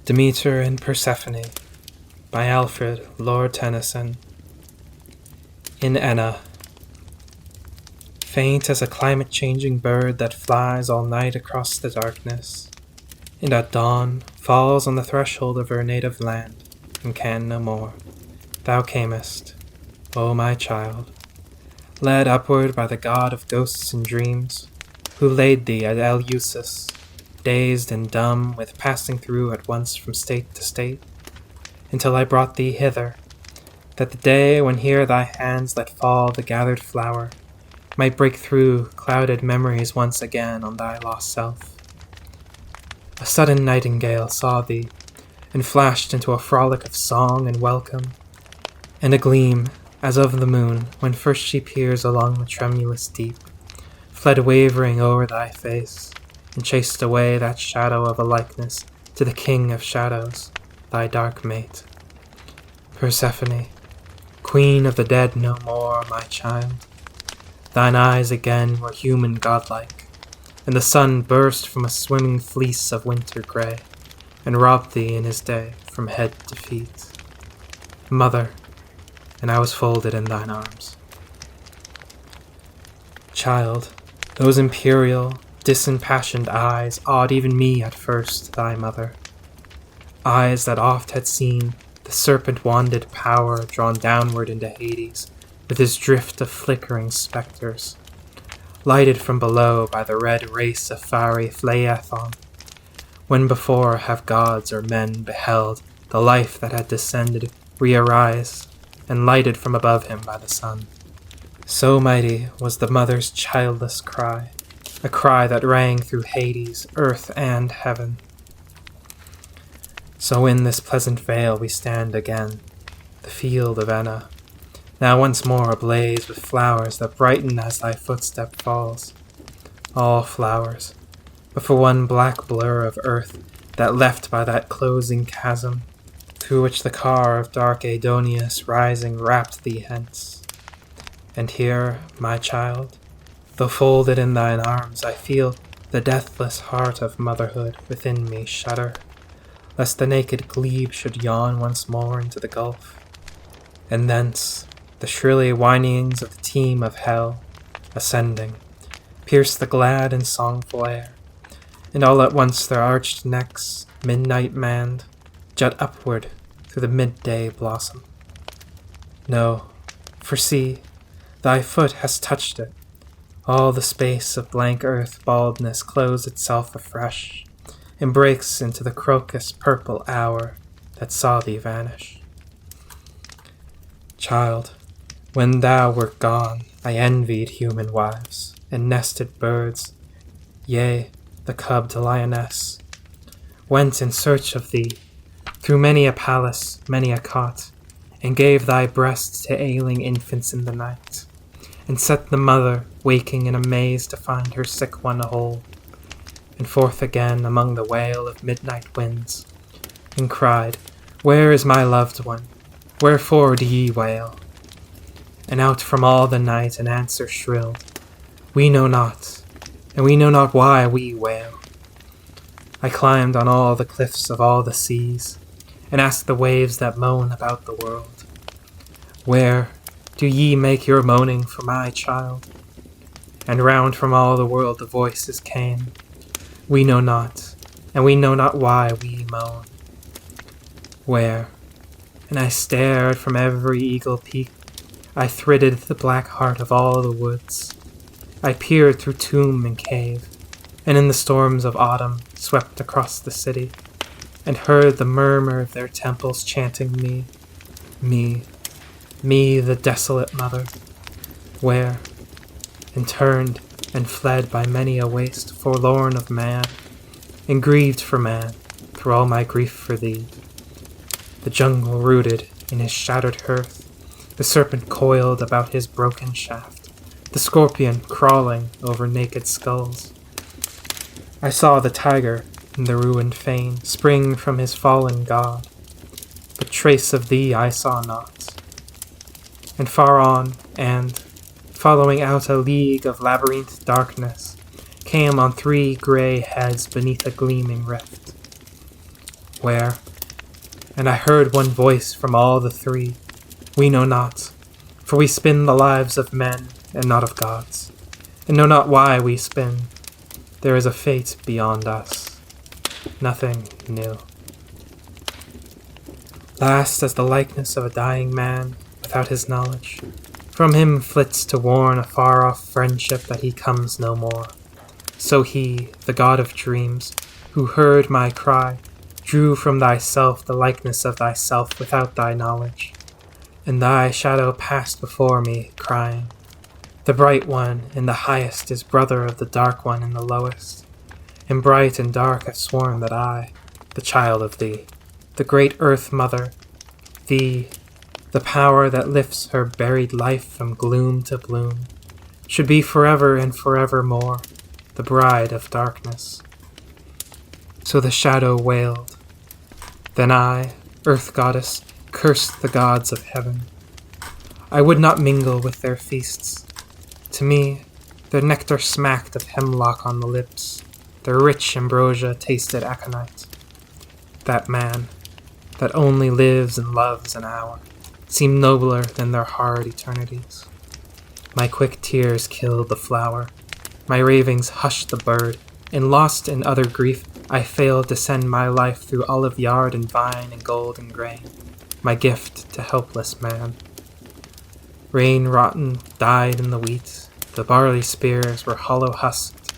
Demeter and Persephone by Alfred, Lord Tennyson. In Enna. Faint as a climate-changing bird that flies all night across the darkness, and at dawn falls on the threshold of her native land, and can no more. Thou camest, O my child, led upward by the god of ghosts and dreams, who laid thee at Eleusis, dazed and dumb with passing through at once from state to state, until I brought thee hither, that the day when here thy hands let fall the gathered flower might break through clouded memories once again on thy lost self. A sudden nightingale saw thee, and flashed into a frolic of song and welcome, and a gleam, as of the moon, when first she peers along the tremulous deep, fled wavering o'er thy face, and chased away that shadow of a likeness to the king of shadows, thy dark mate. Persephone, queen of the dead no more, my child, thine eyes again were human godlike, and the sun burst from a swimming fleece of winter grey, and robbed thee in his day from head to feet. Mother, and I was folded in thine arms. Child, those imperial, disimpassioned eyes awed even me at first, thy mother. Eyes that oft had seen the serpent-wanded power drawn downward into Hades with his drift of flickering spectres, lighted from below by the red race of fiery Phleathon, when before have gods or men beheld the life that had descended re-arise, and lighted from above him by the sun. So mighty was the mother's childless cry, a cry that rang through Hades, earth, and heaven. So in this pleasant vale we stand again, the field of Enna, now once more ablaze with flowers that brighten as thy footstep falls. All flowers, but for one black blur of earth that left by that closing chasm, through which the car of dark Aidoneus rising wrapped thee hence. And here, my child, though folded in thine arms, I feel the deathless heart of motherhood within me shudder, lest the naked glebe should yawn once more into the gulf, and thence the shrilly whinings of the team of hell, ascending, pierce the glad and songful air, and all at once their arched necks, midnight manned, jut upward through the midday blossom. No, for see, thy foot has touched it. All the space of blank earth baldness clothes itself afresh, and breaks into the crocus purple hour that saw thee vanish. Child, when thou wert gone, I envied human wives, and nested birds, yea, the cubbed lioness, went in search of thee, through many a palace, many a cot, and gave thy breast to ailing infants in the night, and set the mother waking in amaze to find her sick one whole, and forth again among the wail of midnight winds, and cried, Where is my loved one? Wherefore do ye wail? And out from all the night an answer shrilled, We know not, and we know not why we wail. I climbed on all the cliffs of all the seas, and asked the waves that moan about the world, Where do ye make your moaning for my child? And round from all the world the voices came, We know not, and we know not why we moan. Where? And I stared from every eagle peak, I thridded the black heart of all the woods, I peered through tomb and cave, and in the storms of autumn swept across the city, and heard the murmur of their temples chanting me, me, the desolate mother. Where? And turned and fled by many a waste forlorn of man, and grieved for man through all my grief for thee. The jungle rooted in his shattered hearth, the serpent coiled about his broken shaft, the scorpion crawling over naked skulls. I saw the tiger in the ruined fane spring from his fallen god, but trace of thee I saw not. And far on, and, following out a league of labyrinth darkness, came on 3 grey heads beneath a gleaming rift. Where? And I heard one voice from all the three, we know not, for we spin the lives of men and not of gods, and know not why we spin. There is a fate beyond us, nothing new. Last as the likeness of a dying man without his knowledge, from him flits to warn a far-off friendship that he comes no more. So he, the god of dreams, who heard my cry, drew from thyself the likeness of thyself without thy knowledge. And thy shadow passed before me, crying, the bright one in the highest is brother of the dark one in the lowest. And bright and dark have sworn that I, the child of thee, the great earth mother, thee, the power that lifts her buried life from gloom to bloom, should be forever and forevermore the bride of darkness. So the shadow wailed. Then I, earth goddess, cursed the gods of heaven. I would not mingle with their feasts. To me, their nectar smacked of hemlock on the lips, their rich ambrosia tasted aconite. That man, that only lives and loves an hour, seemed nobler than their hard eternities. My quick tears killed the flower, my ravings hushed the bird, and lost in utter grief, I failed to send my life through olive yard and vine and golden grain, my gift to helpless man. Rain rotten died in the wheat, the barley spears were hollow husked,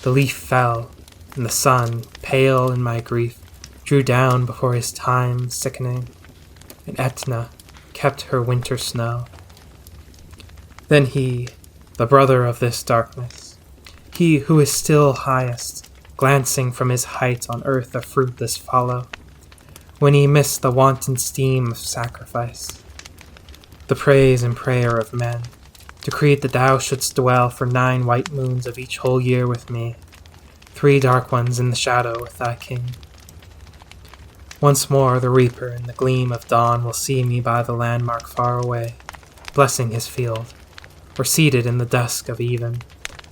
the leaf fell, and the sun, pale in my grief, drew down before his time sickening, and Etna kept her winter snow. Then he, the brother of this darkness, he who is still highest, glancing from his height on earth a fruitless follow, when he missed the wanton steam of sacrifice, the praise and prayer of men, decreed that thou shouldst dwell for 9 white moons of each whole year with me, 3 dark ones in the shadow with thy king. Once more the reaper in the gleam of dawn will see me by the landmark far away, blessing his field, or seated in the dusk of even,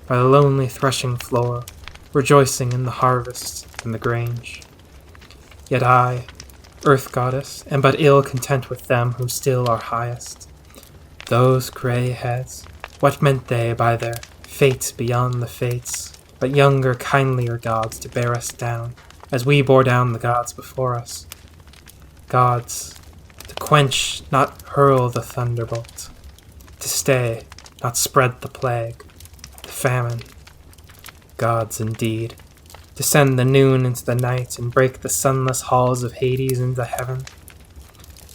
by the lonely threshing floor, rejoicing in the harvest and the grange. Yet I, earth goddess, am but ill content with them who still are highest. Those grey heads, what meant they by their fate beyond the fates, but younger, kindlier gods to bear us down, as we bore down the gods before us? Gods, to quench, not hurl the thunderbolt, to stay, not spread the plague, the famine. Gods indeed, to send the noon into the night and break the sunless halls of Hades into heaven,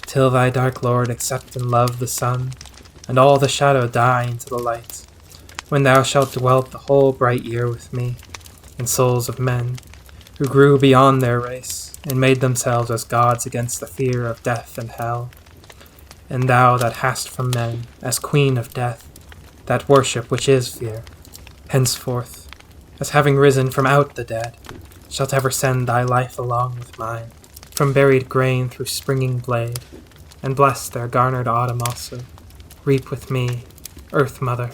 till thy dark lord accept and love the sun, and all the shadow die into the light, when thou shalt dwell the whole bright year with me, in souls of men, who grew beyond their race, and made themselves as gods against the fear of death and hell. And thou that hast from men, as queen of death, that worship which is fear, henceforth, as having risen from out the dead, shalt ever send thy life along with mine, from buried grain through springing blade, and bless their garnered autumn also. Reap with me, earth mother,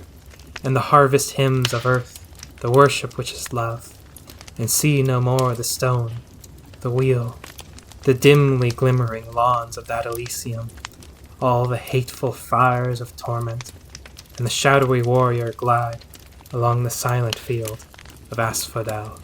and the harvest hymns of earth, the worship which is love, and see no more the stone, the wheel, the dimly glimmering lawns of that Elysium, all the hateful fires of torment, and the shadowy warrior glide along the silent field of asphodel.